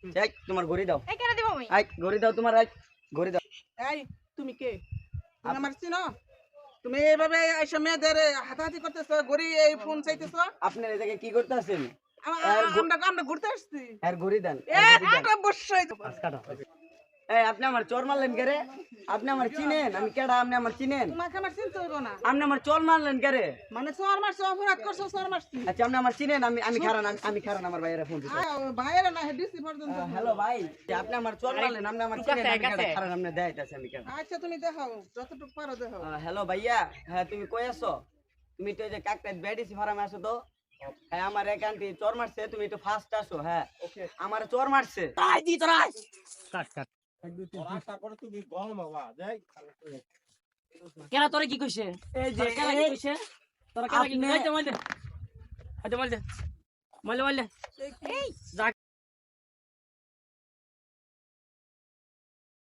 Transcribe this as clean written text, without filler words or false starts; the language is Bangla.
এই তোমার ঘড়ি দাও। এই কেন দিব আমি? এই ঘড়ি দাও তোমার, এই ঘড়ি দাও। এই তুমি কে? তুমি আমার চিনো? তুমি এইভাবে এসে মেয়েদের হাতাহাতি করতেছো, গড়ি এই ফোন চাইতেছো? আপনি এই জায়গায় কি করতে আছেন? আমরা ঘুরতে আসছি। আর ঘড়ি দেন। অবশ্যই এই আপনি আমার চোর মারলেন কে রে? আপনি আমার চিনেন? আমি কেডা? আপনি আমার চিনেন? তোমাকে আমার চিনতে হইব না। আপনি আমার চোর মারলেন কে রে? মানে চোর মারছো, অপরাধ করছো, চোর মারছি। আচ্ছা আপনি আমার চিনেন? আমি খারান আমার ভাইয়েরা ফোন দিতে। ভাইয়েরা না, ডিসি পর্যন্ত। হ্যালো ভাই, আপনি আমার চোর মারলেন, আপনি আমার চিনেন? আমি কেডা? খারান আপনি দেখাইতাছি আমি কেডা। আচ্ছা তুমি দেখাও, যতটুকু পারো দেখাও। হ্যালো ভাইয়া, হ্যাঁ তুমি কই আছো? তুমি তো এই যে কাকটাই বেডিসি ফার্মে আছো তো? হ্যাঁ আমার এক আন্টি চোর মারছে, তুমি একটু ফাস্ট আসো। হ্যাঁ ওকে, আমার চোর মারছে। আই দি তোরা কাট কাট। কেনা তোরে কি কইছে? এই যে কেনা কি কইছে? তোরা কেনা কি আপনি- কইছে? মাইলে মাইলে মাইলে মাইলে মাইলে